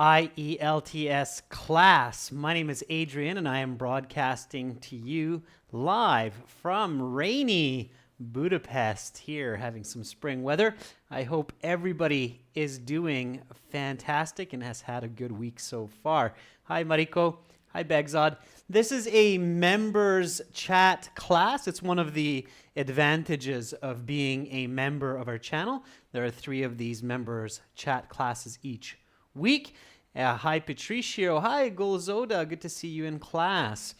IELTS class. My name is Adrian and I am broadcasting to you live from rainy Budapest here, having some spring weather. I hope everybody is doing fantastic and has had a good week so far. Hi Mariko. Hi Begzad. This is a members chat class. It's one of the advantages of being a member of our channel. There are 3 of these members chat classes each week. Hi Patricio. Hi Golzoda. Good to see you in class.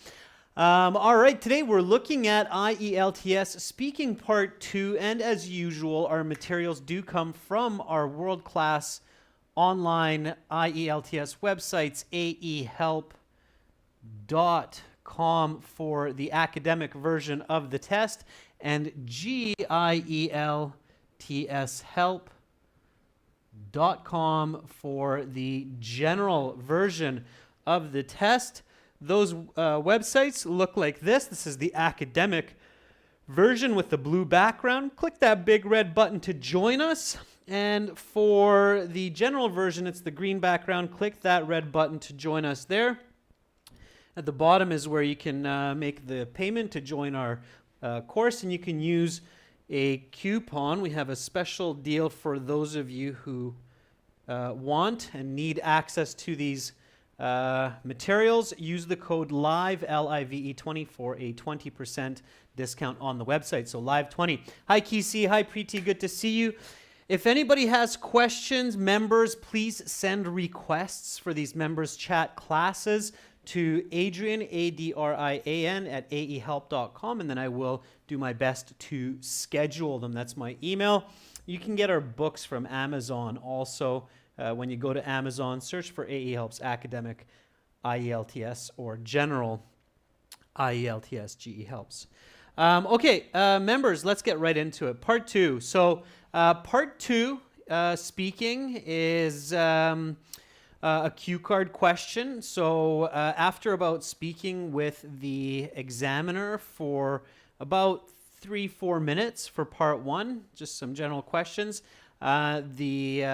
All right, today we're looking at IELTS Speaking Part 2, and as usual, our materials do come from our world-class online IELTS websites, aehelp.com for the academic version of the test, and gieltshelp.com for the general version of the test. Those websites look like this. This is the academic version with the blue background. Click that big red button to join us. And for the general version, it's the green background. Click that red button to join us there. At the bottom is where you can make the payment to join our course, and you can use a coupon. We have a special deal for those of you who want and need access to these materials. Use the code LIVE, L-I-V-E 20 for a 20% discount on the website. So LIVE20. Hi Kisi, hi Preeti, good to see you. If anybody has questions, members, please send requests for these members chat classes to Adrian, A-D-R-I-A-N, at aehelp.com, and then I will do my best to schedule them. That's my email. You can get our books from Amazon also. When you go to Amazon, search for AE Helps Academic IELTS or General IELTS GE Helps. Okay, members, let's get right into it. Part 2. So part 2, speaking, is a cue card question. So after about speaking with the examiner for about 3-4 minutes for part 1, just some general questions, the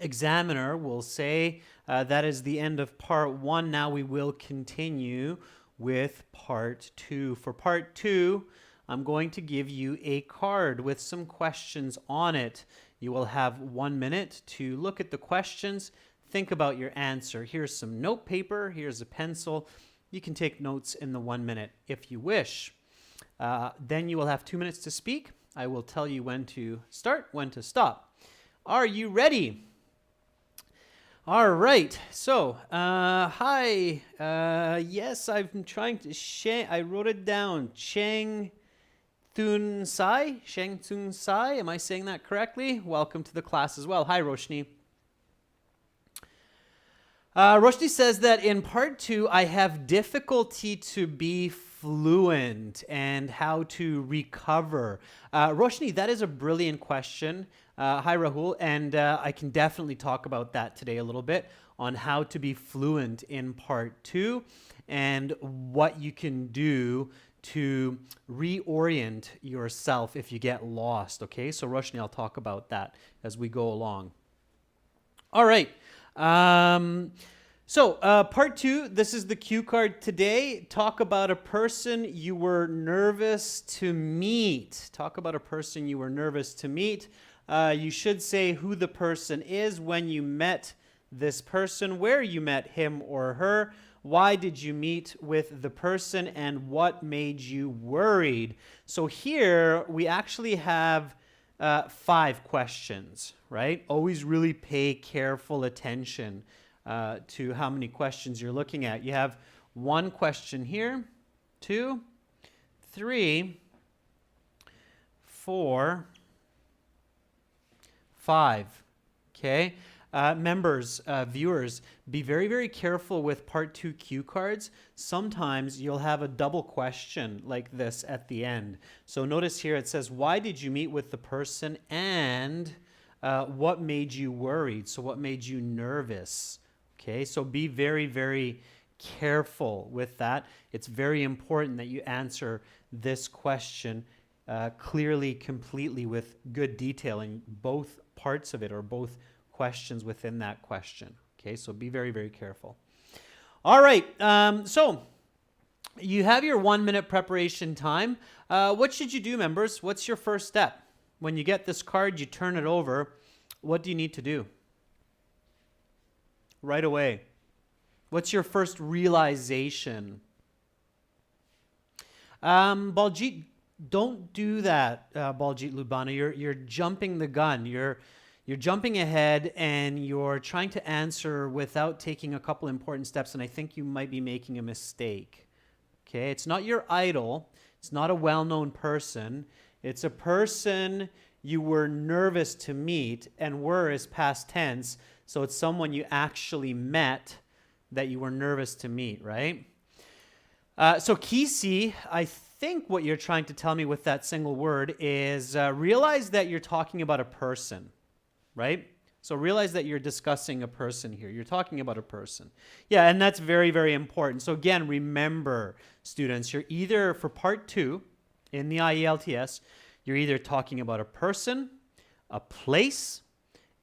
examiner will say that is the end of part 1. Now we will continue with part 2. For part 2, I'm going to give you a card with some questions on it. You will have 1 minute to look at the questions, think about your answer. Here's some note paper, here's a pencil. You can take notes in the 1 minute if you wish. Then you will have 2 minutes to speak. I will tell you when to start, when to stop. Are you ready? All right, so, hi, yes, I'm trying to, I wrote it down, Sheng Thun Sai, am I saying that correctly? Welcome to the class as well. Hi, Roshni. Roshni says that in part 2, I have difficulty to be fluent and how to recover. Roshni, that is a brilliant question. Hi, Rahul, and I can definitely talk about that today a little bit on how to be fluent in part 2 and what you can do to reorient yourself if you get lost, okay? So, Roshni, I'll talk about that as we go along. All right. So, part 2, this is the cue card today. Talk about a person you were nervous to meet. Talk about a person you were nervous to meet. You should say who the person is, when you met this person, where you met him or her, why did you meet with the person, and what made you worried. So here we actually have 5 questions, right? Always really pay careful attention to how many questions you're looking at. You have 1 question here, 2, 3, 4, 5. Okay. Members, viewers, be very, very careful with part 2 cue cards. Sometimes you'll have a double question like this at the end. So notice here it says, why did you meet with the person, and what made you worried? So what made you nervous? Okay, so be very, very careful with that. It's very important that you answer this question clearly, completely, with good detail in both parts of it, or both questions within that question. Okay, so be very, very careful. All right, so you have your 1 minute preparation time. What should you do, members? What's your first step? When you get this card, you turn it over. What do you need to do? Right away. What's your first realization? Baljit, don't do that, Baljit Lubana. You're jumping the gun. You're jumping ahead and you're trying to answer without taking a couple important steps, and I think you might be making a mistake. Okay, it's not your idol. It's not a well-known person. It's a person you were nervous to meet, and were is past tense, so it's someone you actually met that you were nervous to meet, right? So Kisi, I think what you're trying to tell me with that single word is realize that you're talking about a person, right? So realize that you're discussing a person here. You're talking about a person. Yeah, and that's very, very important. So again, remember, students, you're either, for part 2 in the IELTS, you're either talking about a person, a place,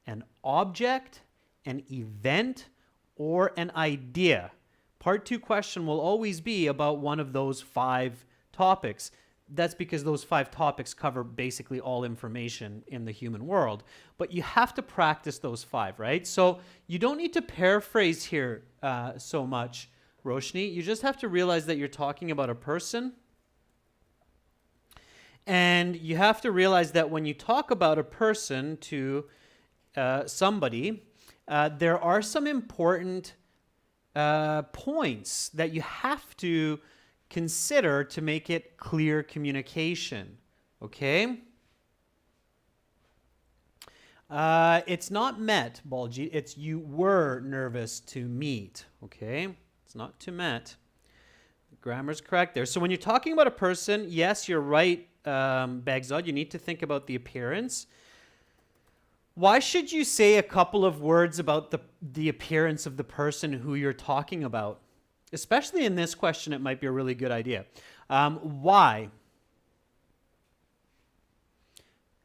an object, an event, or an idea. Part 2 question will always be about one of those 5 topics. That's because those 5 topics cover basically all information in the human world. But you have to practice those 5, right? So you don't need to paraphrase here so much, Roshni. You just have to realize that you're talking about a person. And you have to realize that when you talk about a person to somebody, there are some important points that you have to consider to make it clear communication, okay? It's not met, Balji. It's you were nervous to meet, okay? It's not to met. Grammar's correct there. So when you're talking about a person, yes, you're right, Bagzad, you need to think about the appearance. Why should you say a couple of words about the appearance of the person who you're talking about? Especially in this question, it might be a really good idea. Why?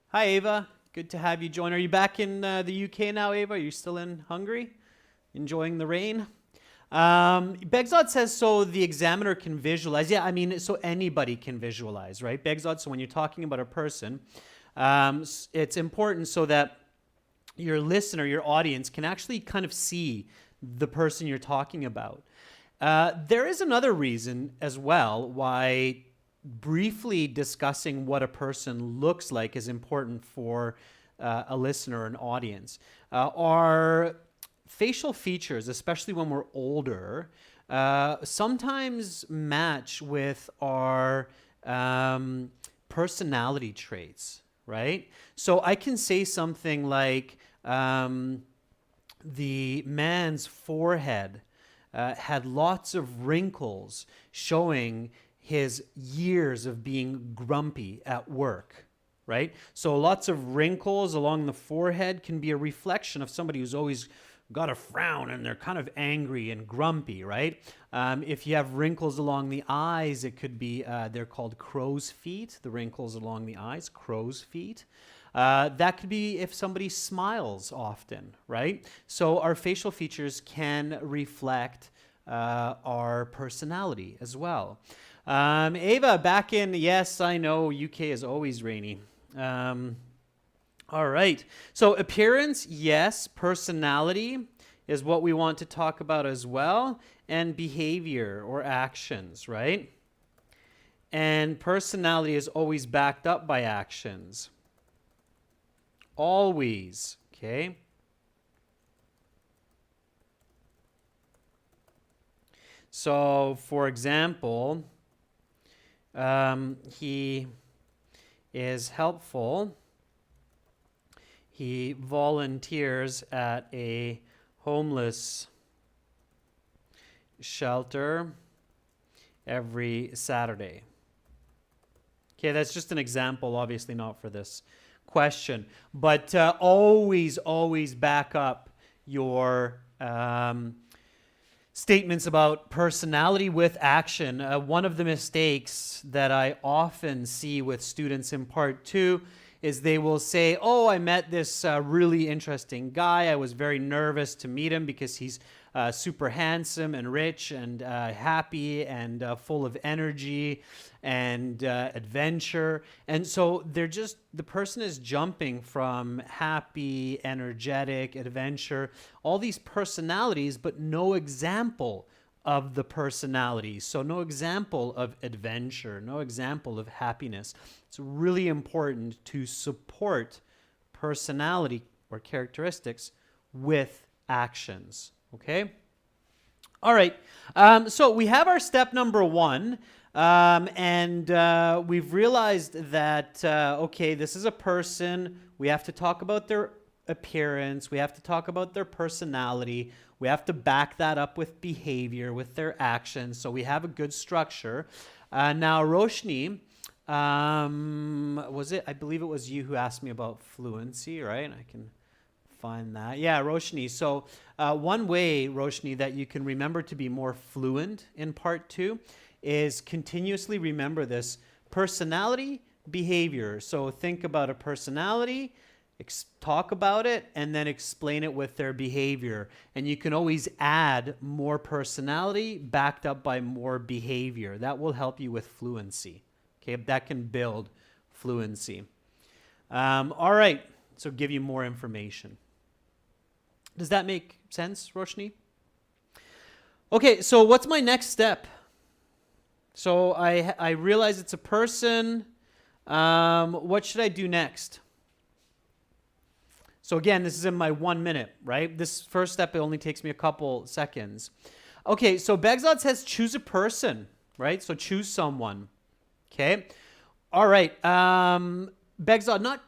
Hi, Ava. Good to have you join. Are you back in the UK now, Ava? Are you still in Hungary? Enjoying the rain? Begzad says, so the examiner can visualize. Yeah, I mean, so anybody can visualize, right? Begzad, so when you're talking about a person, it's important so that your listener, your audience, can actually kind of see the person you're talking about. There is another reason as well why briefly discussing what a person looks like is important for a listener or an audience. Our facial features, especially when we're older, sometimes match with our personality traits, right? So I can say something like the man's forehead had lots of wrinkles showing his years of being grumpy at work, right? So lots of wrinkles along the forehead can be a reflection of somebody who's always got a frown and they're kind of angry and grumpy, right? If you have wrinkles along the eyes, it could be, they're called crow's feet, the wrinkles along the eyes, crow's feet. That could be if somebody smiles often, right? So our facial features can reflect our personality as well. Ava, back in, yes, I know, UK is always rainy. All right, so appearance, yes. Personality is what we want to talk about as well. And behavior or actions, right? And personality is always backed up by actions. Always, okay? So, for example, he is helpful. He volunteers at a homeless shelter every Saturday. Okay, that's just an example, obviously not for this question, but always back up your statements about personality with action. One of the mistakes that I often see with students in part 2 is they will say, oh, I met this really interesting guy. I was very nervous to meet him because he's super handsome and rich and happy and full of energy and adventure. And so the person is jumping from happy, energetic, adventure, all these personalities, but no example of the personalities. So no example of adventure, no example of happiness. It's really important to support personality or characteristics with actions. Okay? All right. So we have our step number 1. And we've realized that, okay, this is a person. We have to talk about their appearance. We have to talk about their personality. We have to back that up with behavior, with their actions. So we have a good structure. Now, Roshni, was it? I believe it was you who asked me about fluency, right? I can find that. Yeah, Roshni. So one way, Roshni, that you can remember to be more fluent in part 2 is continuously remember this personality, behavior. So think about a personality, talk about it, and then explain it with their behavior. And you can always add more personality backed up by more behavior. That will help you with fluency. Okay, that can build fluency. All right, so give you more information. Does that make sense, Roshni? Okay, so what's my next step? So I realize it's a person. What should I do next? So again, this is in my 1 minute, right? This first step, it only takes me a couple seconds. Okay, so Begzad says choose a person, right? So choose someone. Okay. All right. Begzad,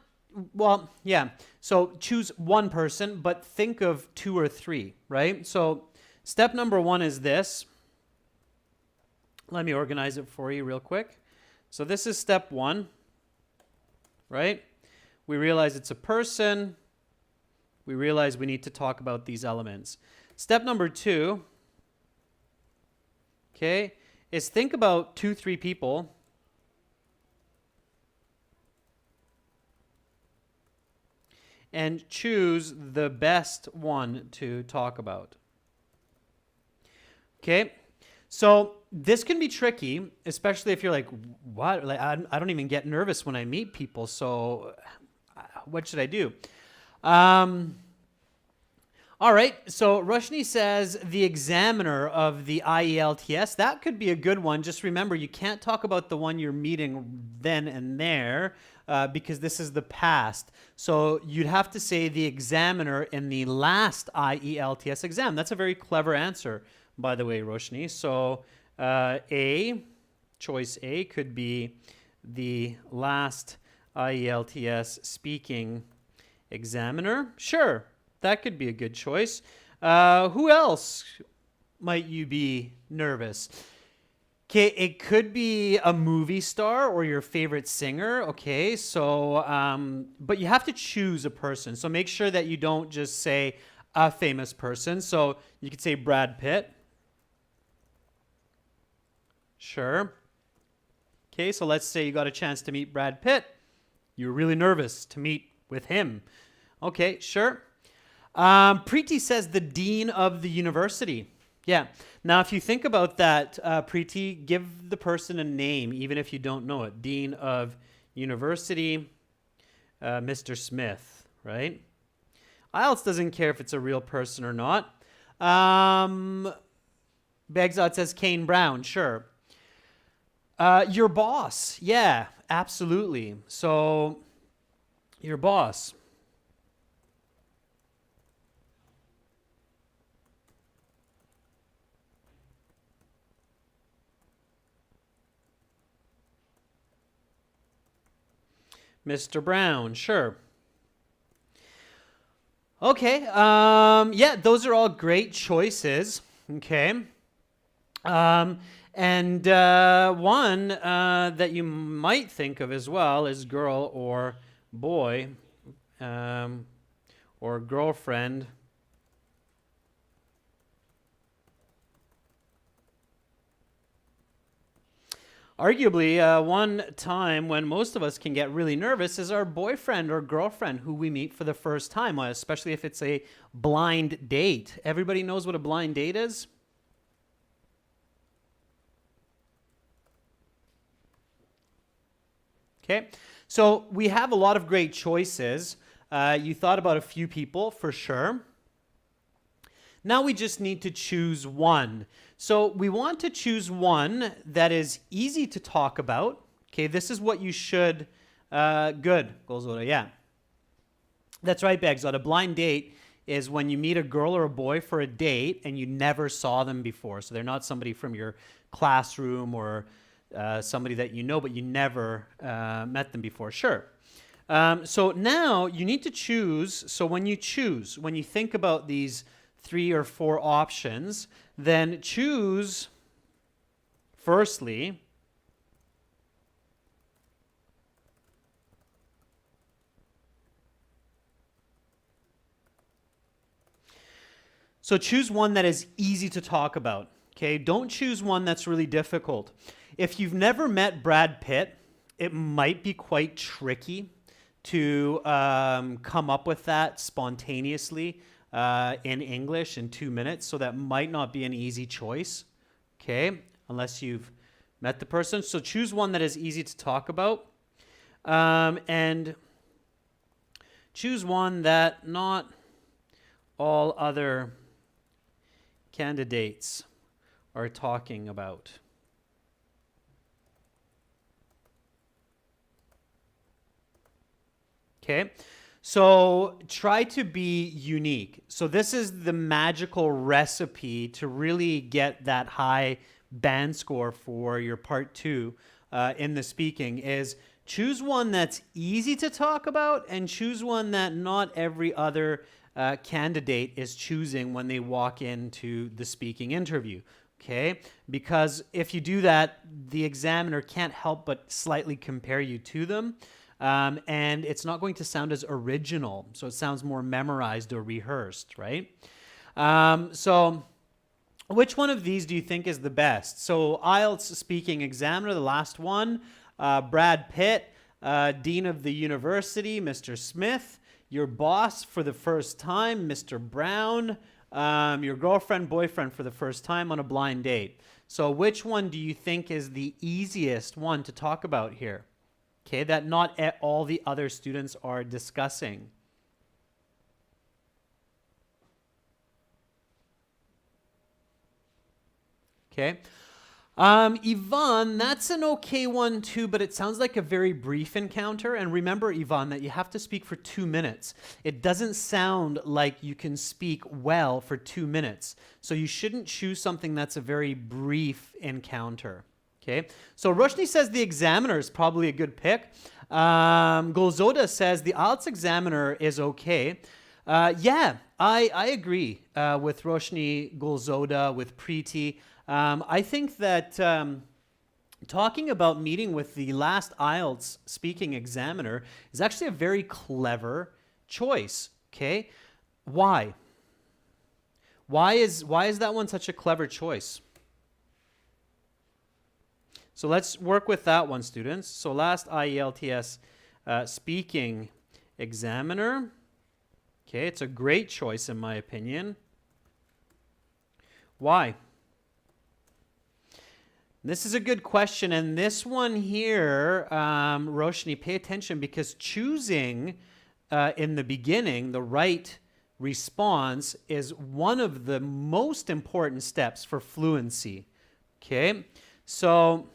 so choose one person, but think of 2 or 3, right? So step number 1 is this. Let me organize it for you real quick. So this is step 1, right? We realize it's a person. We realize we need to talk about these elements. Step number 2, okay, is think about 2, 3 people and choose the best one to talk about. Okay, so this can be tricky, especially if you're like, what? Like, I don't even get nervous when I meet people, so what should I do? All right, so Roshni says the examiner of the IELTS. That could be a good one. Just remember, you can't talk about the one you're meeting then and there because this is the past. So you'd have to say the examiner in the last IELTS exam. That's a very clever answer, by the way, Roshni. So choice A could be the last IELTS speaking examiner. Sure, that could be a good choice. Who else might you be nervous? Okay, it could be a movie star or your favorite singer. Okay, so, but you have to choose a person. So make sure that you don't just say a famous person. So you could say Brad Pitt. Sure. Okay, so let's say you got a chance to meet Brad Pitt. You're really nervous to meet with him. Okay, sure. Preeti says the dean of the university. Yeah. Now, if you think about that, Preeti, give the person a name, even if you don't know it. Dean of university, Mr. Smith, right? IELTS doesn't care if it's a real person or not. Begzad says Kane Brown. Sure. Your boss. Yeah, absolutely. So, your boss. Mr. Brown, sure. Okay, yeah, those are all great choices, okay. And one that you might think of as well is girl or boy, or girlfriend. Arguably, one time when most of us can get really nervous is our boyfriend or girlfriend who we meet for the first time, especially if it's a blind date. Everybody knows what a blind date is? Okay, so we have a lot of great choices. You thought about a few people for sure. Now we just need to choose one. So we want to choose one that is easy to talk about. Okay, this is what you should, good, Golzota, yeah. That's right, Begzot. A blind date is when you meet a girl or a boy for a date and you never saw them before. So they're not somebody from your classroom or somebody that you know, but you never met them before. Sure. So now you need to choose. So when you think about these 3 or 4 options, then choose, firstly, so choose one that is easy to talk about, okay? Don't choose one that's really difficult. If you've never met Brad Pitt, it might be quite tricky to come up with that spontaneously in English in 2 minutes, so that might not be an easy choice, okay, unless you've met the person. So choose one that is easy to talk about, and choose one that not all other candidates are talking about. Okay, so try to be unique. So this is the magical recipe to really get that high band score for your part 2 in the speaking is choose one that's easy to talk about and choose one that not every other candidate is choosing when they walk into the speaking interview. Okay, because if you do that, the examiner can't help but slightly compare you to them. And it's not going to sound as original. So it sounds more memorized or rehearsed, right? So which one of these do you think is the best? So IELTS Speaking Examiner, the last one, Brad Pitt, Dean of the University, Mr. Smith, your boss for the first time, Mr. Brown, your girlfriend, boyfriend for the first time on a blind date. So which one do you think is the easiest one to talk about here? Okay, that not all the other students are discussing. Okay. Yvonne, that's an okay one too, but it sounds like a very brief encounter. And remember, Yvonne, that you have to speak for 2 minutes. It doesn't sound like you can speak well for 2 minutes. So you shouldn't choose something that's a very brief encounter. Okay, so Roshni says the examiner is probably a good pick. Golzoda says the IELTS examiner is okay. Yeah, I agree with Roshni, Golzoda, with Preeti. I think that talking about meeting with the last IELTS speaking examiner is actually a very clever choice. Okay, why? Why is that one such a clever choice? So let's work with that one, students. So last IELTS speaking examiner. Okay, it's a great choice in my opinion. Why? This is a good question, and this one here, Roshni, pay attention, because choosing in the beginning the right response is one of the most important steps for fluency. Okay, so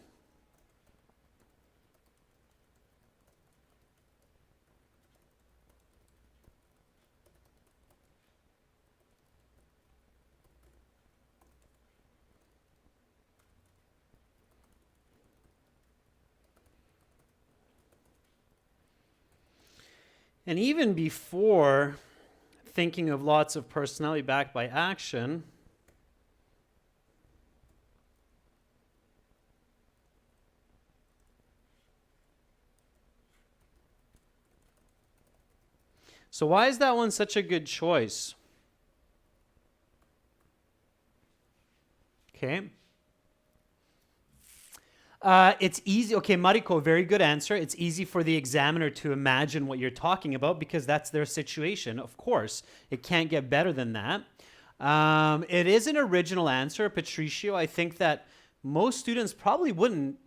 and even before thinking of lots of personality backed by action, so why is that one such a good choice? Okay. It's easy. Okay, Mariko, very good answer. It's easy for the examiner to imagine what you're talking about because that's their situation. Of course, it can't get better than that. It is an original answer, Patricio. I think that most students probably wouldn't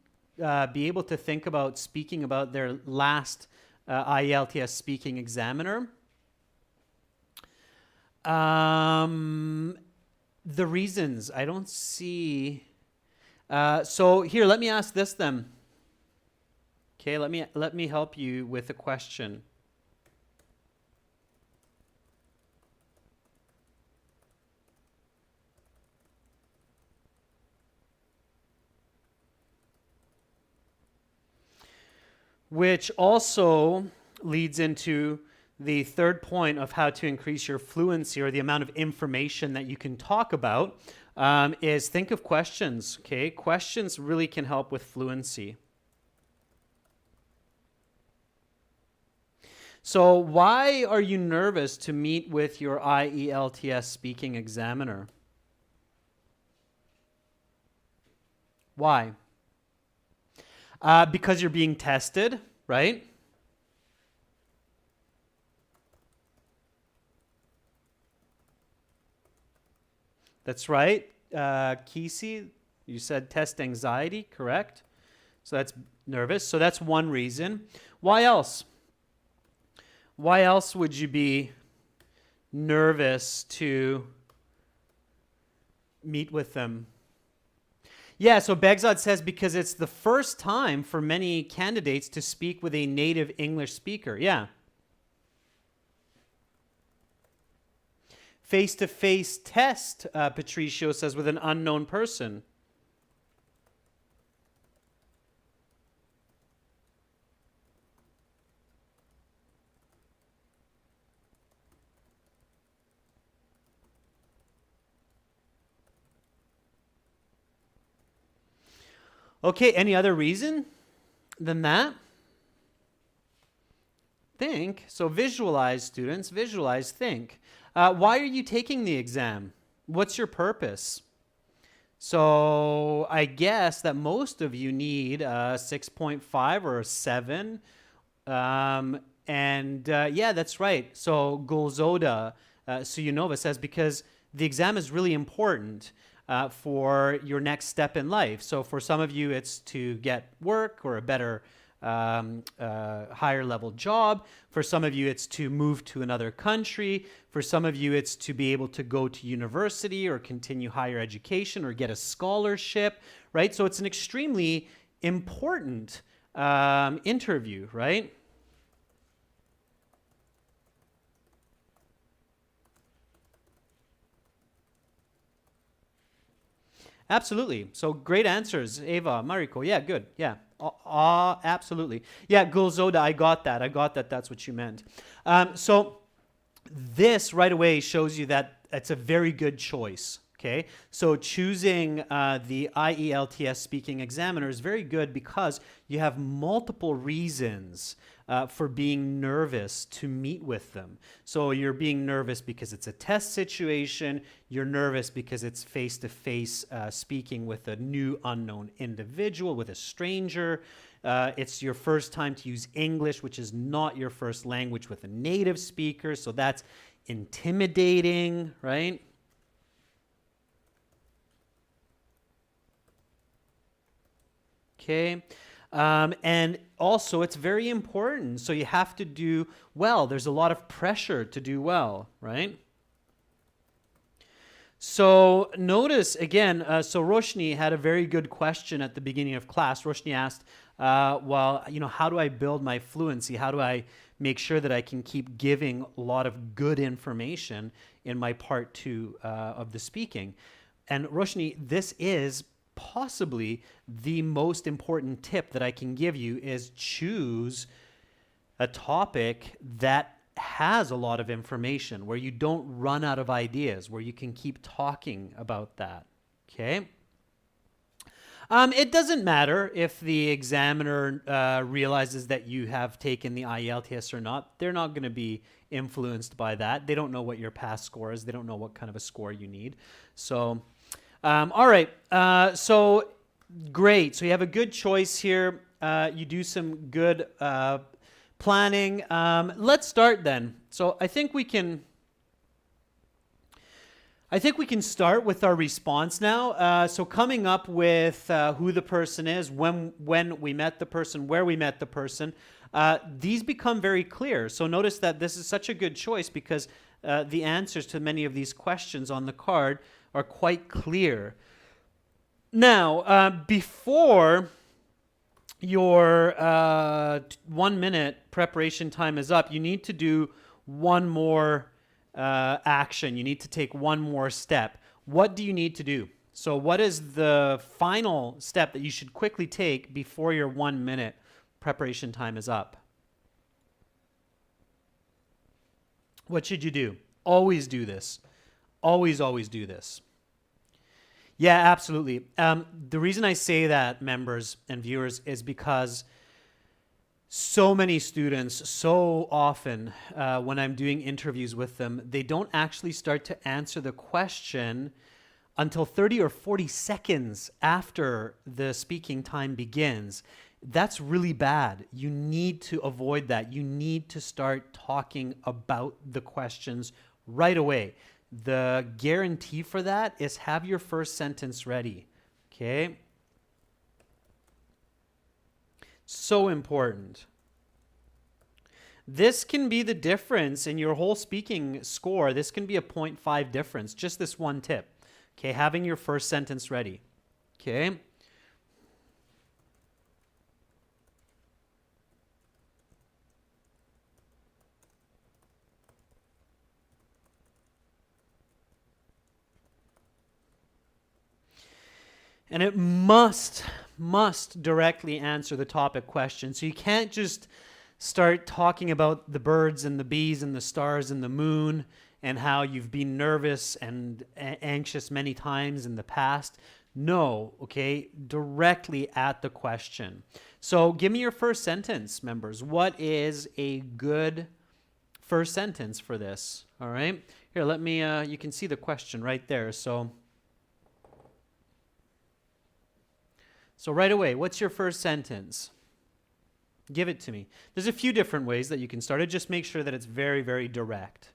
be able to think about speaking about their last IELTS speaking examiner. The reasons, I don't see... so here, let me ask this then. Okay, let me help you with a question. Which also leads into the third point of how to increase your fluency or the amount of information that you can talk about is think of questions, okay? Questions really can help with fluency. So why are you nervous to meet with your IELTS speaking examiner? Why? Because you're being tested, right? That's right. Kisi, you said test anxiety, correct? So that's nervous. So that's one reason. Why else? Why else would you be nervous to meet with them? Yeah, so Begzad says because it's the first time for many candidates to speak with a native English speaker. Yeah. Face-to-face test, Patricio says, with an unknown person. Okay, any other reason than that? Think. So visualize, students. Visualize, think. Why are you taking the exam? What's your purpose? So I guess that most of you need a 6.5 or a 7. Yeah, that's right. So Gulzoda Suyunova says because the exam is really important for your next step in life. So for some of you, it's to get work or a better higher level job. For some of you, it's to move to another country. For some of you, it's to be able to go to university or continue higher education or get a scholarship, right? So it's an extremely important interview, right? Absolutely. So great answers, Ava, Mariko. Yeah, good. Yeah. Absolutely. Yeah, Gulzoda, I got that. That's what you meant. So this right away shows you that it's a very good choice. Okay, so choosing the IELTS speaking examiner is very good because you have multiple reasons for being nervous to meet with them. So you're being nervous because it's a test situation. You're nervous because it's face-to-face speaking with a new unknown individual, with a stranger. It's your first time to use English, which is not your first language, with a native speaker. So that's intimidating, right? Okay. And also, it's very important. So you have to do well. There's a lot of pressure to do well, right? So notice again, so Roshni had a very good question at the beginning of class. Roshni asked, well, how do I build my fluency? How do I make sure that I can keep giving a lot of good information in my part 2 of the speaking? And Roshni, this is possibly the most important tip that I can give you is choose a topic that has a lot of information, where you don't run out of ideas, where you can keep talking about that, okay? It doesn't matter if the examiner realizes that you have taken the IELTS or not. They're not going to be influenced by that. They don't know what your past score is. They don't know what kind of a score you need. So, all right. So Great. So you have a good choice here. You do some good planning. Let's start then. So I think we can start with our response now. So coming up with who the person is, when we met the person, where we met the person, these become very clear. So notice that this is such a good choice because the answers to many of these questions on the card are quite clear. Now, before your 1 minute preparation time is up, you need to do one more action. You need to take one more step. What do you need to do? So what is the final step that you should quickly take before your 1 minute preparation time is up? What should you do? Always do this. Always, always do this. Yeah, absolutely. The reason I say that, members and viewers, is because so many students, so often, when I'm doing interviews with them, they don't actually start to answer the question until 30 or 40 seconds after the speaking time begins. That's really bad. You need to avoid that. You need to start talking about the questions right away. The guarantee for that is have your first sentence ready. Okay? So important. This can be the difference in your whole speaking score. This can be a 0.5 difference, just this one tip. Okay, having your first sentence ready. Okay? And it must directly answer the topic question. So you can't just start talking about the birds and the bees and the stars and the moon and how you've been nervous and anxious many times in the past. No, okay, directly at the question. So give me your first sentence, members. What is a good first sentence for this? All right, here, let me, you can see the question right there. So right away, what's your first sentence? Give it to me. There's a few different ways that you can start it. Just make sure that it's very, very direct.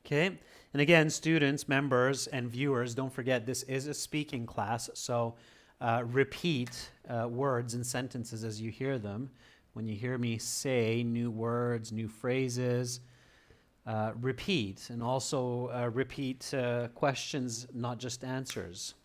Okay? And again, students, members, and viewers, don't forget this is a speaking class, so repeat words and sentences as you hear them. When you hear me say new words, new phrases, repeat, and also repeat questions, not just answers.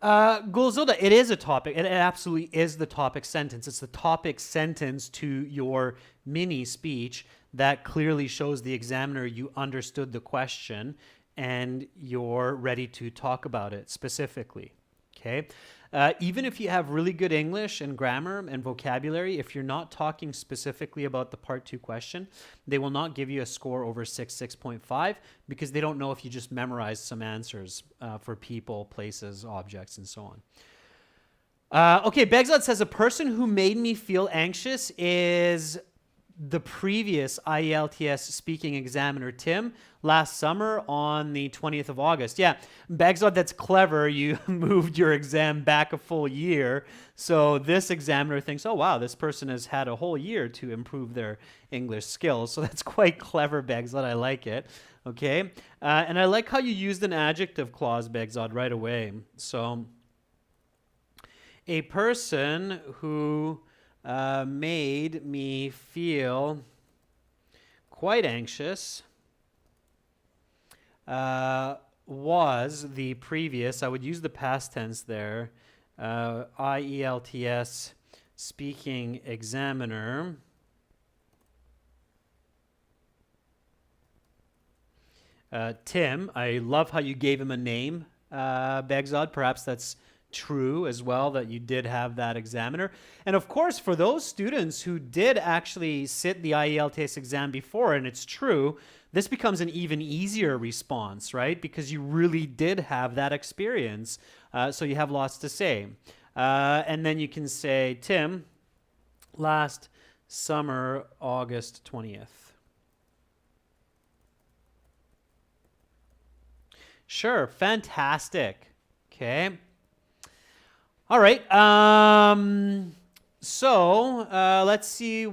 Gulzilda, it is a topic. It absolutely is the topic sentence. It's the topic sentence to your mini speech that clearly shows the examiner you understood the question and you're ready to talk about it specifically. Okay? Even if you have really good English and grammar and vocabulary, if you're not talking specifically about the part 2 question, they will not give you a score over 6.5 because they don't know if you just memorized some answers for people, places, objects, and so on. Okay, Begzad says a person who made me feel anxious is the previous IELTS Speaking Examiner, Tim, last summer on the 20th of August. Yeah, Bagzad, that's clever. You moved your exam back a full year. So this examiner thinks, oh, wow, this person has had a whole year to improve their English skills. So that's quite clever, Bagzad. I like it. Okay. And I like how you used an adjective clause, Bagzad, right away. So a person who made me feel quite anxious was the previous, I would use the past tense there, IELTS Speaking Examiner. Tim, I love how you gave him a name, Begzad. Perhaps that's true as well, that you did have that examiner. And of course, for those students who did actually sit the IELTS exam before, and it's true, this becomes an even easier response, right? Because you really did have that experience. So you have lots to say. And then you can say, Tim, last summer, August 20th. Sure, fantastic. Okay. All right. Let's see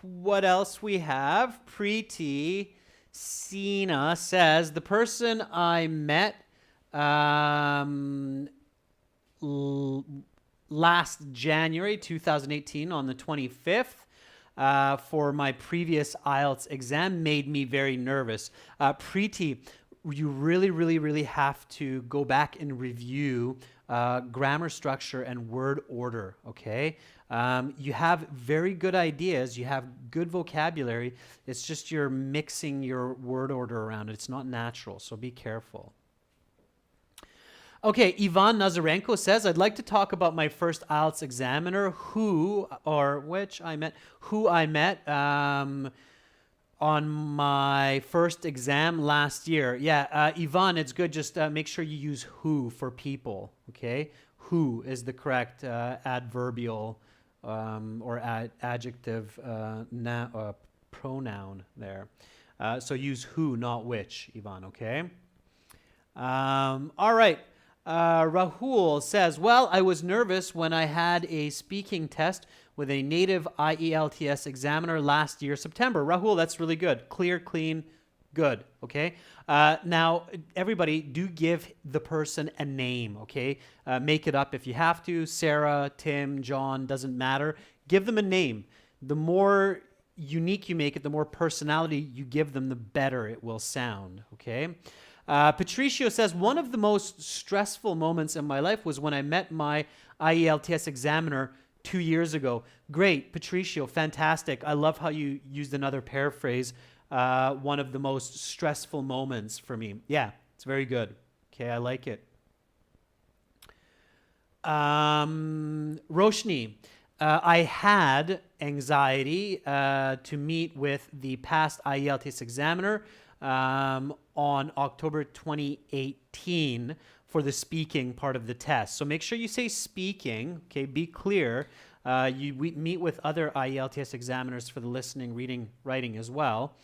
what else we have. Preeti Sina says the person I met last January 2018 on the 25th for my previous IELTS exam made me very nervous. Preeti, you really have to go back and review grammar structure and word order, okay? You have very good ideas, you have good vocabulary, it's just you're mixing your word order around. It's not natural, so be careful. Okay, Ivan Nazarenko says, I'd like to talk about my first IELTS examiner who I met on my first exam last year. Yeah, Ivan, it's good. Just make sure you use who for people, okay? Who is the correct adverbial or adjective pronoun there. So use who, not which, Ivan, okay? All right. Rahul says, well, I was nervous when I had a speaking test with a native IELTS examiner last year, September. Rahul, that's really good. Clear, clean, good, okay? Now, everybody, do give the person a name, okay? Make it up if you have to. Sarah, Tim, John, doesn't matter. Give them a name. The more unique you make it, the more personality you give them, the better it will sound, okay? Patricio says, one of the most stressful moments in my life was when I met my IELTS examiner 2 years ago. Great, Patricio, fantastic. I love how you used another paraphrase. One of the most stressful moments for me. Yeah, it's very good. Okay, I like it. Roshni, I had anxiety to meet with the past IELTS examiner on October 2018 for the speaking part of the test. So make sure you say speaking, okay, be clear. We meet with other IELTS examiners for the listening, reading, writing as well.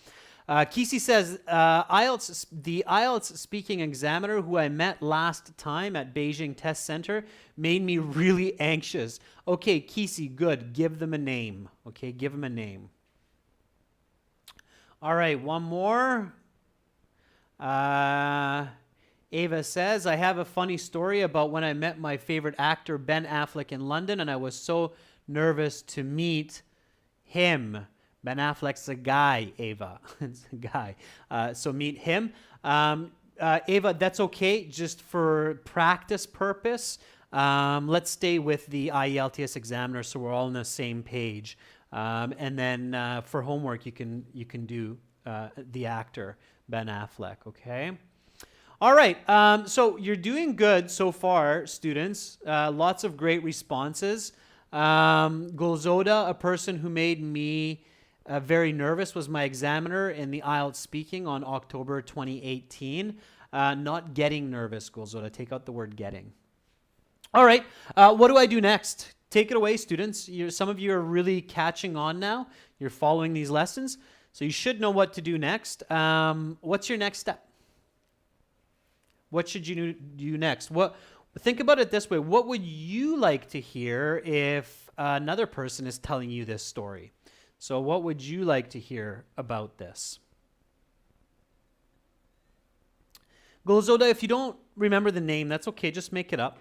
Kisi says, the IELTS speaking examiner who I met last time at Beijing Test Center made me really anxious. Okay, Kisi, good. Give them a name. Okay, give them a name. All right, one more. Ava says, I have a funny story about when I met my favorite actor, Ben Affleck, in London, and I was so nervous to meet him. Ben Affleck's a guy, Ava. It's a guy. So meet him. Ava, that's okay, just for practice purpose. Let's stay with the IELTS examiner so we're all on the same page. And then for homework, you can do the actor, Ben Affleck, okay? All right, so you're doing good so far, students. Lots of great responses. Golzoda, a person who made me very nervous, was my examiner in the IELTS speaking on October 2018. Not getting nervous, Golzoda. Take out the word getting. All right, what do I do next? Take it away, students. Some of you are really catching on now. You're following these lessons. So you should know what to do next. What's your next step? What should you do next? Think about it this way. What would you like to hear if another person is telling you this story? So what would you like to hear about this? Golzoda, if you don't remember the name, that's okay. Just make it up.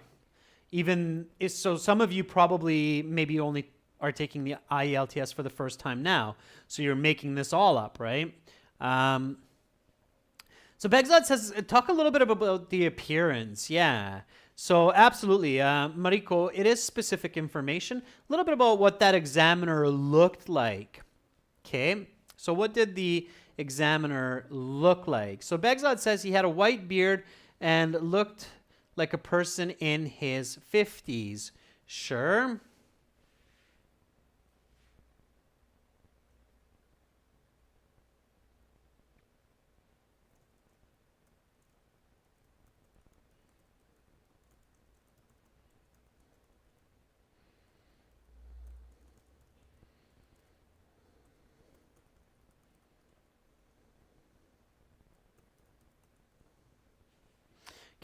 So some of you probably maybe only are taking the IELTS for the first time now. So you're making this all up, right? So Begzad says, talk a little bit about the appearance. Yeah. So absolutely. Mariko, it is specific information. A little bit about what that examiner looked like. Okay. So what did the examiner look like? So Begzad says he had a white beard and looked like a person in his 50s. Sure.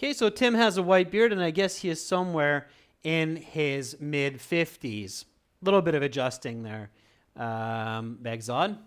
Okay, so Tim has a white beard, and I guess he is somewhere in his mid-50s. A little bit of adjusting there, Begzod.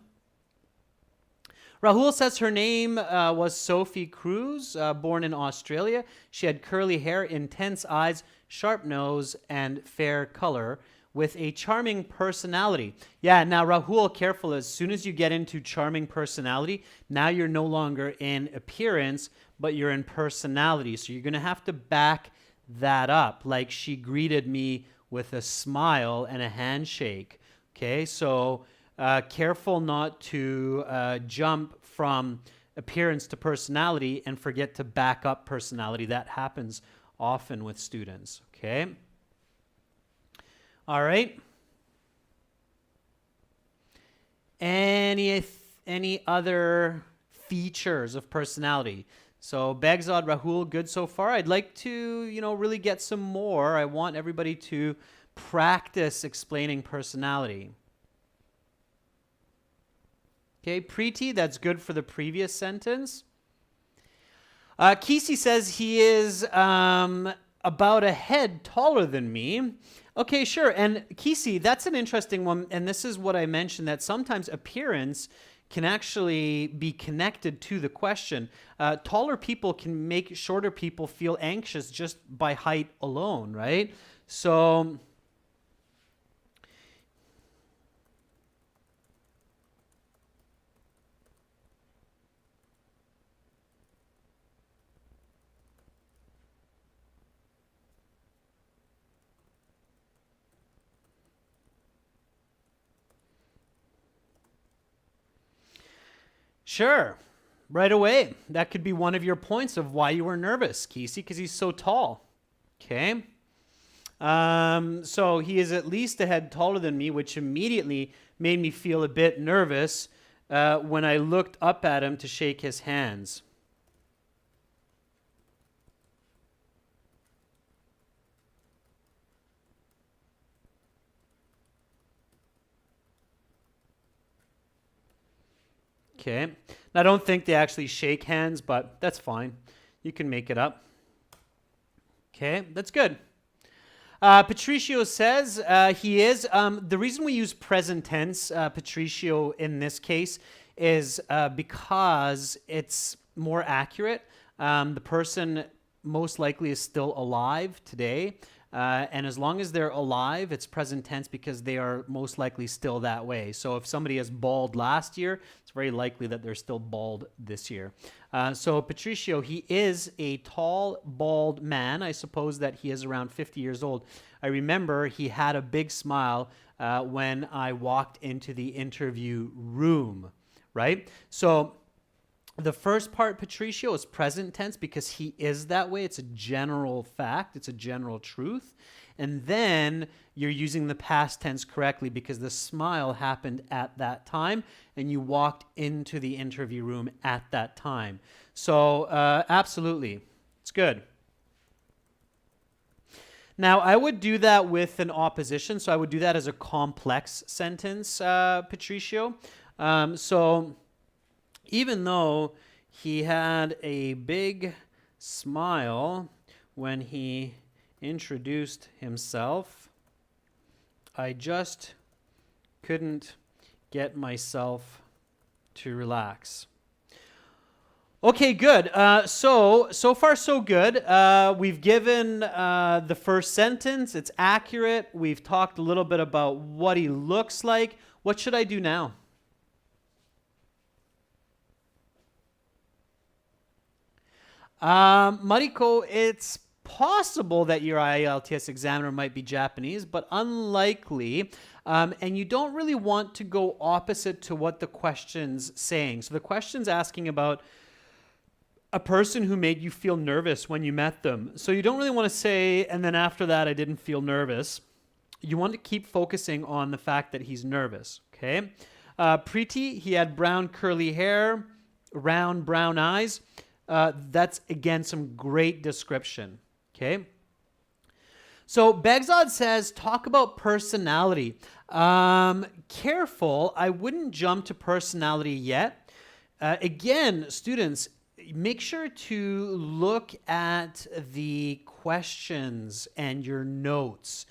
Rahul says her name was Sophie Cruz, born in Australia. She had curly hair, intense eyes, sharp nose, and fair color, with a charming personality. Yeah, now Rahul, careful, as soon as you get into charming personality, now you're no longer in appearance, but you're in personality. So you're going to have to back that up. Like, she greeted me with a smile and a handshake. Okay, so careful not to jump from appearance to personality and forget to back up personality. That happens often with students. Okay. All right. Any other features of personality? So Begzod, Rahul, good so far. I'd like to, really get some more. I want everybody to practice explaining personality. Okay, Preeti, that's good for the previous sentence. Kisi says he is about a head taller than me. Okay, sure. And Kisi, that's an interesting one. And this is what I mentioned, that sometimes appearance can actually be connected to the question. Taller people can make shorter people feel anxious just by height alone, right? So sure, right away. That could be one of your points of why you were nervous, Kisi, because he's so tall. Okay. So he is at least a head taller than me, which immediately made me feel a bit nervous when I looked up at him to shake his hands. Okay. I don't think they actually shake hands, but that's fine. You can make it up. Okay, that's good. Patricio says he is. The reason we use present tense, Patricio, in this case is because it's more accurate. The person most likely is still alive today. And as long as they're alive, it's present tense because they are most likely still that way. So if somebody is bald last year, it's very likely that they're still bald this year. So Patricio, he is a tall, bald man. I suppose that he is around 50 years old. I remember he had a big smile when I walked into the interview room, right? So the first part, Patricio, is present tense because he is that way. It's a general fact. It's a general truth. And then you're using the past tense correctly because the smile happened at that time and you walked into the interview room at that time. So absolutely, it's good. Now, I would do that with an opposition. So I would do that as a complex sentence, Patricio. So even though he had a big smile when he introduced himself, I just couldn't get myself to relax. Okay, good. So far so good. We've given the first sentence. It's accurate. We've talked a little bit about what he looks like. What should I do now? Mariko, it's possible that your IELTS examiner might be Japanese, but unlikely. And you don't really want to go opposite to what the question's saying. So the question's asking about a person who made you feel nervous when you met them. So you don't really want to say, and then after that, I didn't feel nervous. You want to keep focusing on the fact that he's nervous, okay? Preeti, he had brown curly hair, round brown eyes. That's, again, some great description, okay? So Begzod says, talk about personality. Careful, I wouldn't jump to personality yet. Again, students, make sure to look at the questions and your notes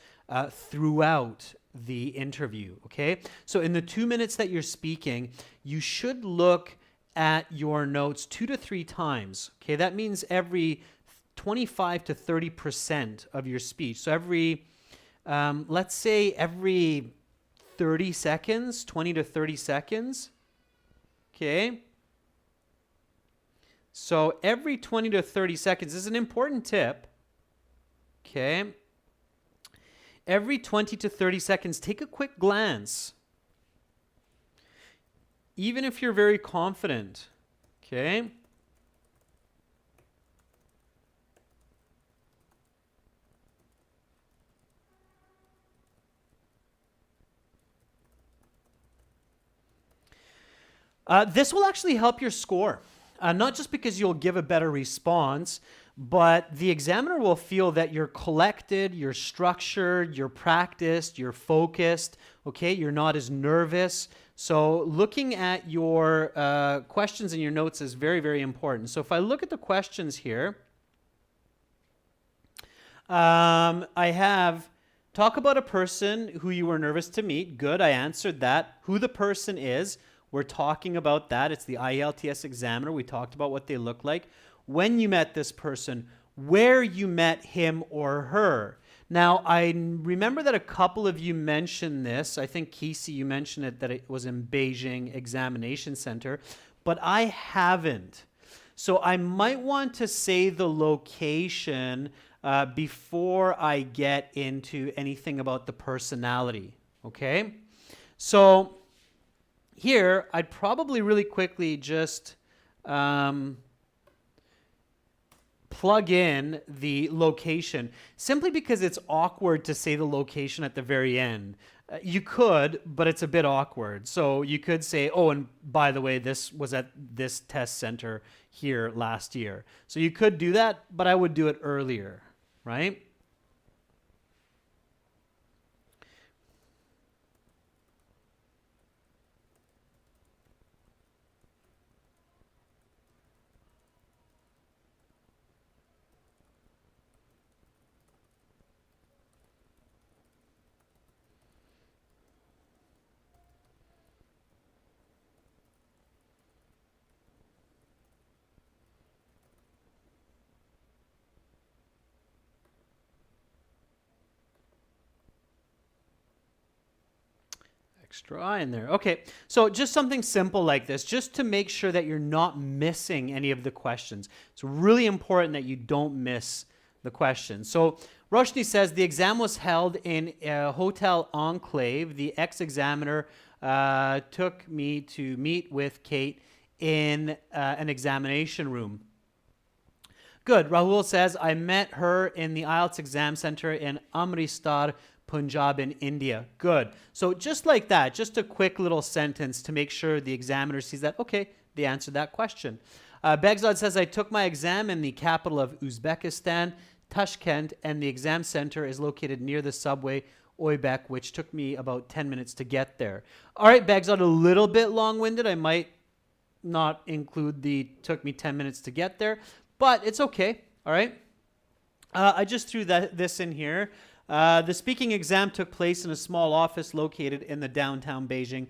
throughout the interview, okay? So in the 2 minutes that you're speaking, you should look at your notes 2 to 3 times, okay? That means every 25 to 30% of your speech. So every, let's say every 30 seconds, 20 to 30 seconds, okay? So every 20 to 30 seconds is an important tip, okay? Every 20 to 30 seconds, take a quick glance. Even if you're very confident, okay? This will actually help your score, not just because you'll give a better response, but the examiner will feel that you're collected, you're structured, you're practiced, you're focused, okay? You're not as nervous. So looking at your questions and your notes is very, very important. So if I look at the questions here, I have talk about a person who you were nervous to meet. Good, I answered that. Who the person is, we're talking about that. It's the IELTS Examiner. We talked about what they look like. When you met this person, where you met him or her. Now, I remember that a couple of you mentioned this. I think, Casey, you mentioned it, that it was in Beijing Examination Center, but I haven't. So I might want to say the location before I get into anything about the personality, okay? So here, I'd probably really quickly just plug in the location, simply because it's awkward to say the location at the very end. You could, but it's a bit awkward. So you could say, oh, and by the way, this was at this test center here last year. So you could do that, but I would do it earlier, right? Extra I in there. Okay, so just something simple like this, just to make sure that you're not missing any of the questions. It's really important that you don't miss the questions. So Roshni says the exam was held in a hotel enclave. The ex-examiner took me to meet with Kate in an examination room. Good. Rahul says, I met her in the IELTS Exam Center in Amritsar, Punjab in India. Good. So just like that, just a quick little sentence to make sure the examiner sees that, okay, they answered that question. Begzad says, I took my exam in the capital of Uzbekistan, Tashkent, and the exam center is located near the subway Oybek, which took me about 10 minutes to get there. All right, Begzad, a little bit long-winded. I might not include the took me 10 minutes to get there, but it's okay. All right. I just threw this in here. The speaking exam took place in a small office located in the downtown Beijing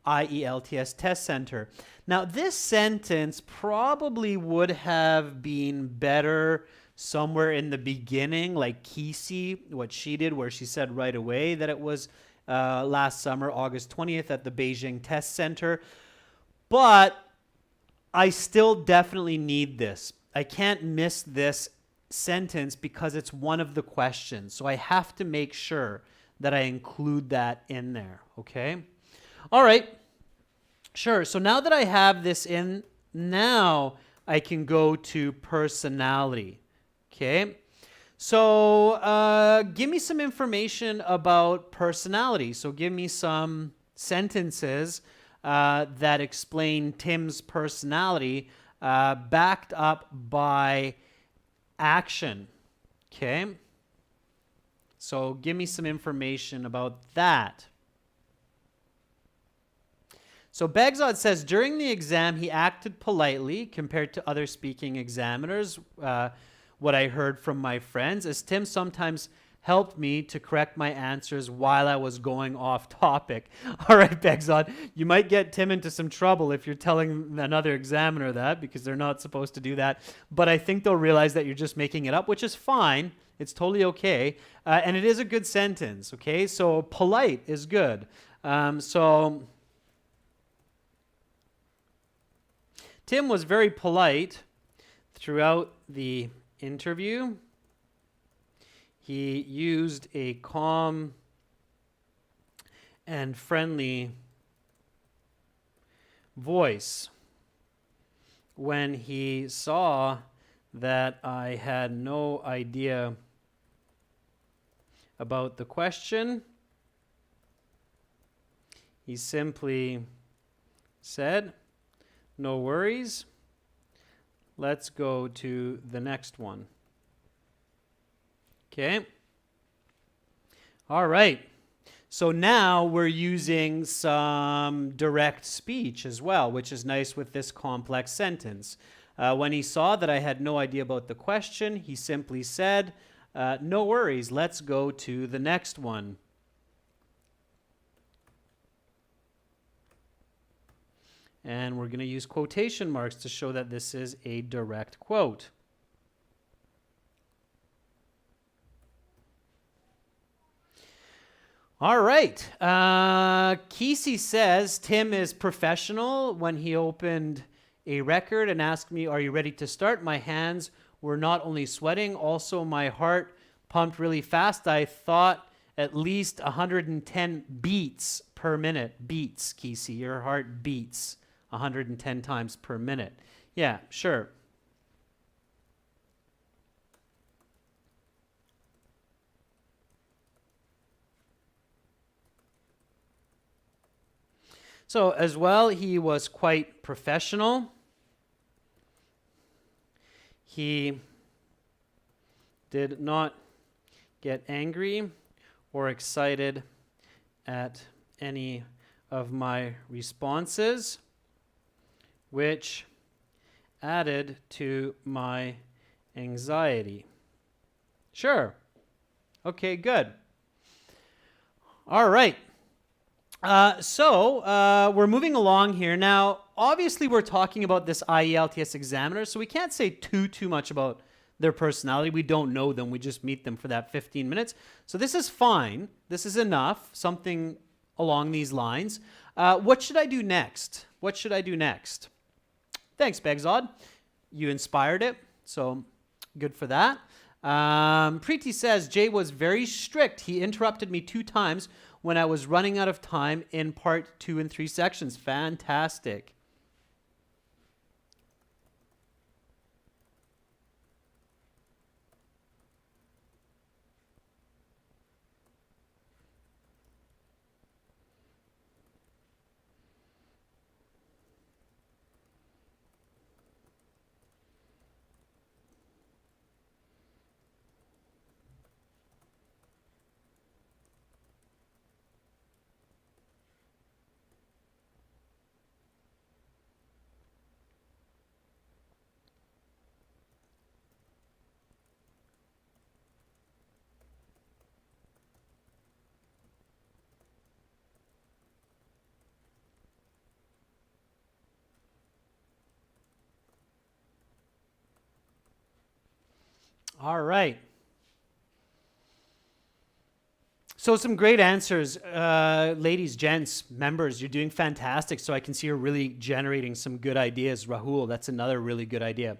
IELTS test center. Now, this sentence probably would have been better somewhere in the beginning, like Casey, what she did, where she said right away that it was last summer, August 20th, at the Beijing test center. But I still definitely need this. I can't miss this sentence because it's one of the questions. So I have to make sure that I include that in there, okay? All right, sure. So now that I have this in, now I can go to personality, okay? So give me some information about personality. So give me some sentences that explain Tim's personality backed up by action, okay? So give me some information about that. So Bagzod says, during the exam, he acted politely compared to other speaking examiners, what I heard from my friends, as Tim sometimes helped me to correct my answers while I was going off topic. All right, Bagzod, you might get Tim into some trouble if you're telling another examiner that, because they're not supposed to do that. But I think they'll realize that you're just making it up, which is fine. It's totally okay. And it is a good sentence, okay? So polite is good. So Tim was very polite throughout the interview. He used a calm and friendly voice when he saw that I had no idea about the question. He simply said, "No worries. Let's go to the next one." Okay. All right. So now we're using some direct speech as well, which is nice with this complex sentence. When he saw that I had no idea about the question, he simply said, "No worries, let's go to the next one." And we're going to use quotation marks to show that this is a direct quote. All right. Kesey says Tim is professional. When he opened a record and asked me, "Are you ready to start?" my hands were not only sweating, also my heart pumped really fast. I thought at least 110 beats per minute. Beats, Kesey. Your heart beats 110 times per minute. Yeah, sure. So as well, he was quite professional. He did not get angry or excited at any of my responses, which added to my anxiety. Sure. Okay, good. All right. So we're moving along here. Now, obviously, we're talking about this IELTS Examiner, so we can't say too much about their personality. We don't know them. We just meet them for that 15 minutes. So this is fine. This is enough, something along these lines. What should I do next? What should I do next? Thanks, Begzod. You inspired it, so good for that. Preeti says, Jay was very strict. He interrupted me 2 times when I was running out of time in part 2 and 3 sections. Fantastic. All right. So some great answers. Ladies, gents, members, you're doing fantastic. So I can see you're really generating some good ideas. Rahul, that's another really good idea.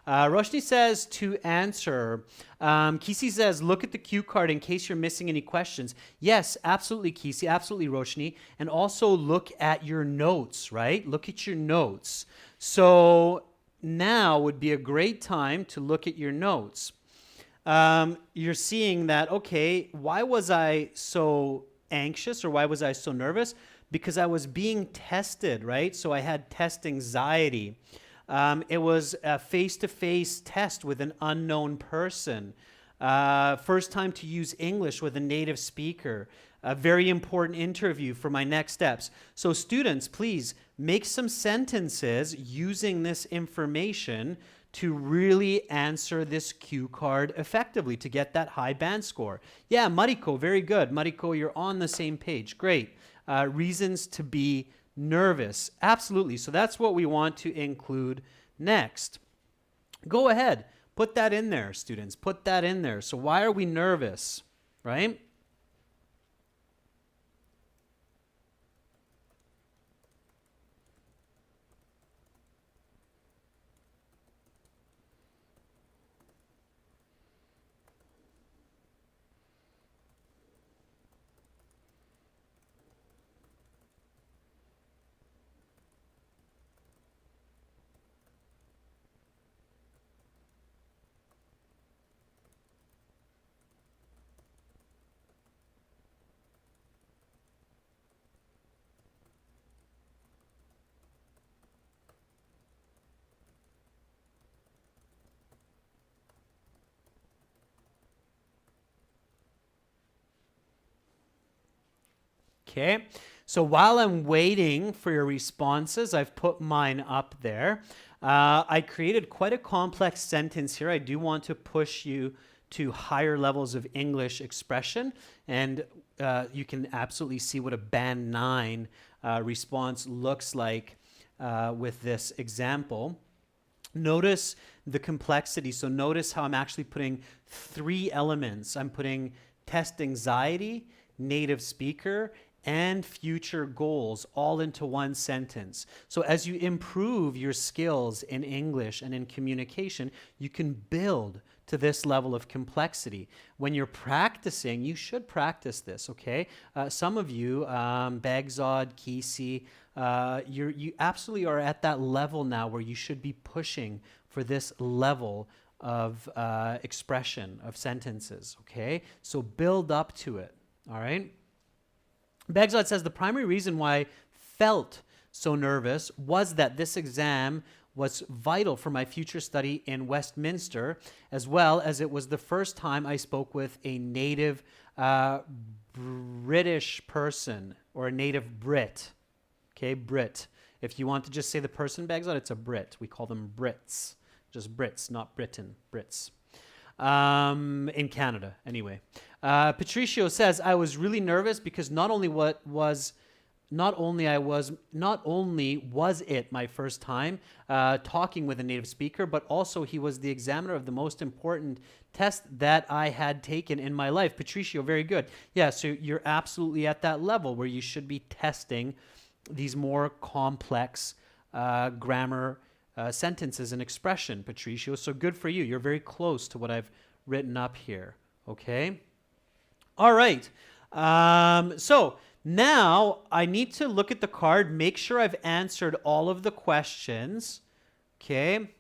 Roshni says to answer. Kisi says, look at the cue card in case you're missing any questions. Yes, absolutely, Kisi. Absolutely, Roshni. And also look at your notes, right? Look at your notes. So now would be a great time to look at your notes. You're seeing that, okay, why was I so anxious or why was I so nervous? Because I was being tested, right? So I had test anxiety. It was a face-to-face test with an unknown person. First time to use English with a native speaker. A very important interview for my next steps. So students, please make some sentences using this information to really answer this cue card effectively to get that high band score. Yeah, Mariko, very good. Mariko, you're on the same page. Great. Reasons to be nervous. Absolutely. So that's what we want to include next. Go ahead. Put that in there, students. Put that in there. So why are we nervous, right? Okay, so while I'm waiting for your responses, I've put mine up there. I created quite a complex sentence here. I do want to push you to higher levels of English expression, and you can absolutely see what a band 9 response looks like with this example. Notice the complexity. So notice how I'm actually putting 3 elements. I'm putting test anxiety, native speaker, and future goals all into one sentence. So as you improve your skills in English and in communication, you can build to this level of complexity. When you're practicing, you should practice this, okay? Some of you, Bagzod, Kisi, you absolutely are at that level now where you should be pushing for this level of expression of sentences, okay? So build up to it, all right? Bagzod says the primary reason why I felt so nervous was that this exam was vital for my future study in Westminster, as well as it was the first time I spoke with a native British person or a native Brit. Okay, Brit. If you want to just say the person, Bagzod, it's a Brit. We call them Brits. Just Brits, not Britain, Brits. In Canada, anyway. Patricio says, I was really nervous because not only was it my first time talking with a native speaker, but also he was the examiner of the most important test that I had taken in my life. Patricio, very good. Yeah, so you're absolutely at that level where you should be testing these more complex grammar sentences and expression, Patricio. So good for you. You're very close to what I've written up here. Okay? All right. So now I need to look at the card, make sure I've answered all of the questions. Okay?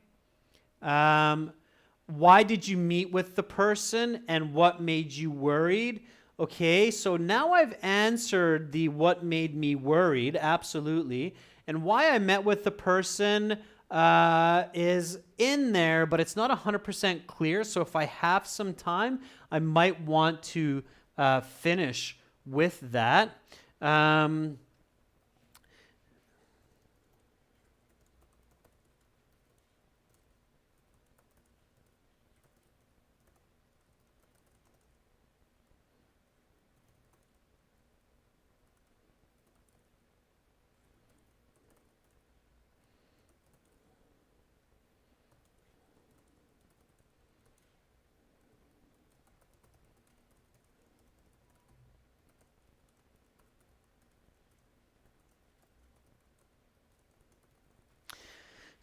Why did you meet with the person and what made you worried? Okay, so now I've answered the what made me worried, absolutely. And why I met with the person is in there, but it's not 100% clear. So if I have some time, I might want to finish with that.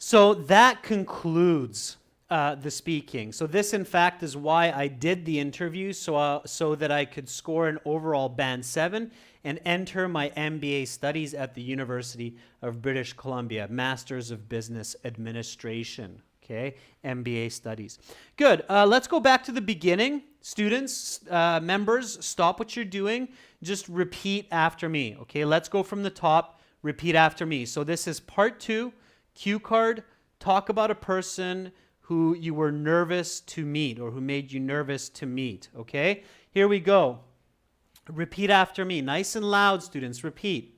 So that concludes the speaking. So this, in fact, is why I did the interview, so that I could score an overall band 7 and enter my MBA Studies at the University of British Columbia, Masters of Business Administration. Okay, MBA Studies. Good. Let's go back to the beginning. Students, members, stop what you're doing. Just repeat after me. Okay, let's go from the top. Repeat after me. So this is part 2. Cue card, talk about a person who you were nervous to meet or who made you nervous to meet, okay? Here we go. Repeat after me. Nice and loud, students. Repeat.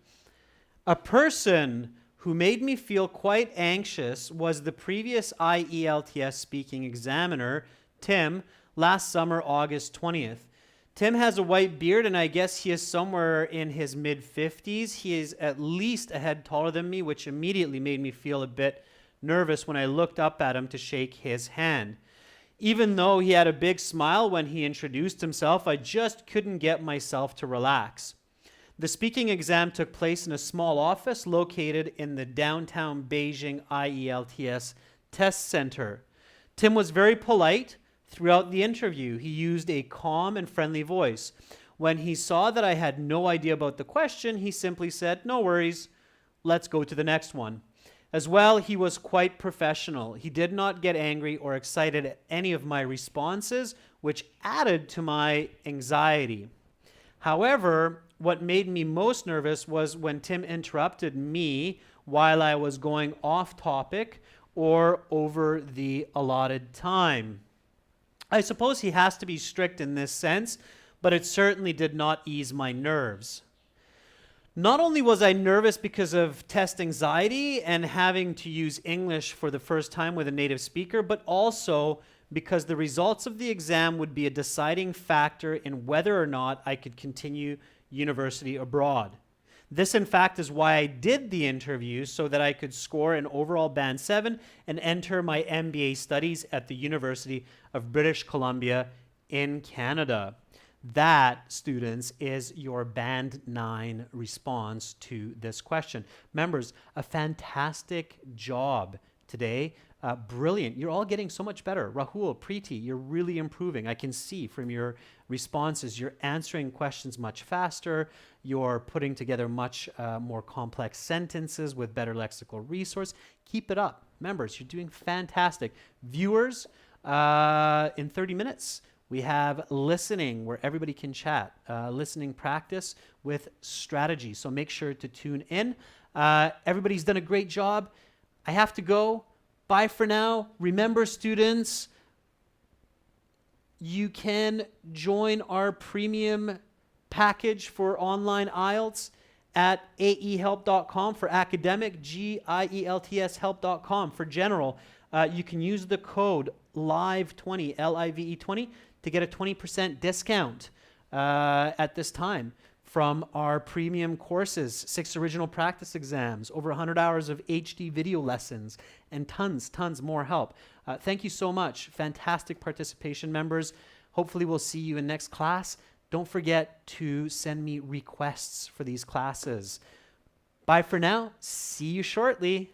A person who made me feel quite anxious was the previous IELTS Speaking examiner, Tim, last summer, August 20th. Tim has a white beard, and I guess he is somewhere in his mid-50s. He is at least a head taller than me, which immediately made me feel a bit nervous when I looked up at him to shake his hand. Even though he had a big smile when he introduced himself, I just couldn't get myself to relax. The speaking exam took place in a small office located in the downtown Beijing IELTS test center. Tim was very polite throughout the interview. He used a calm and friendly voice. When he saw that I had no idea about the question, he simply said, "No worries, let's go to the next one." As well, he was quite professional. He did not get angry or excited at any of my responses, which added to my anxiety. However, what made me most nervous was when Tim interrupted me while I was going off topic or over the allotted time. I suppose he has to be strict in this sense, but it certainly did not ease my nerves. Not only was I nervous because of test anxiety and having to use English for the first time with a native speaker, but also because the results of the exam would be a deciding factor in whether or not I could continue university abroad. This, in fact, is why I did the interview, so that I could score an overall Band 7 and enter my MBA Studies at the University of British Columbia in Canada. That, students, is your Band 9 response to this question. Members, a fantastic job today. Brilliant. You're all getting so much better. Rahul, Preeti, you're really improving. I can see from your responses, you're answering questions much faster. You're putting together much more complex sentences with better lexical resource. Keep it up. Members, you're doing fantastic. Viewers, in 30 minutes, we have listening where everybody can chat. Listening practice with strategy. So make sure to tune in. Everybody's done a great job. I have to go. Bye for now. Remember, students, you can join our premium package for online IELTS at aehelp.com for academic, GIELTShelp.com for general. You can use the code LIVE20, LIVE20, to get a 20% discount at this time from our premium courses, 6 original practice exams, over 100 hours of HD video lessons, and tons more help. Thank you so much. Fantastic participation, members. Hopefully we'll see you in next class. Don't forget to send me requests for these classes. Bye for now. See you shortly.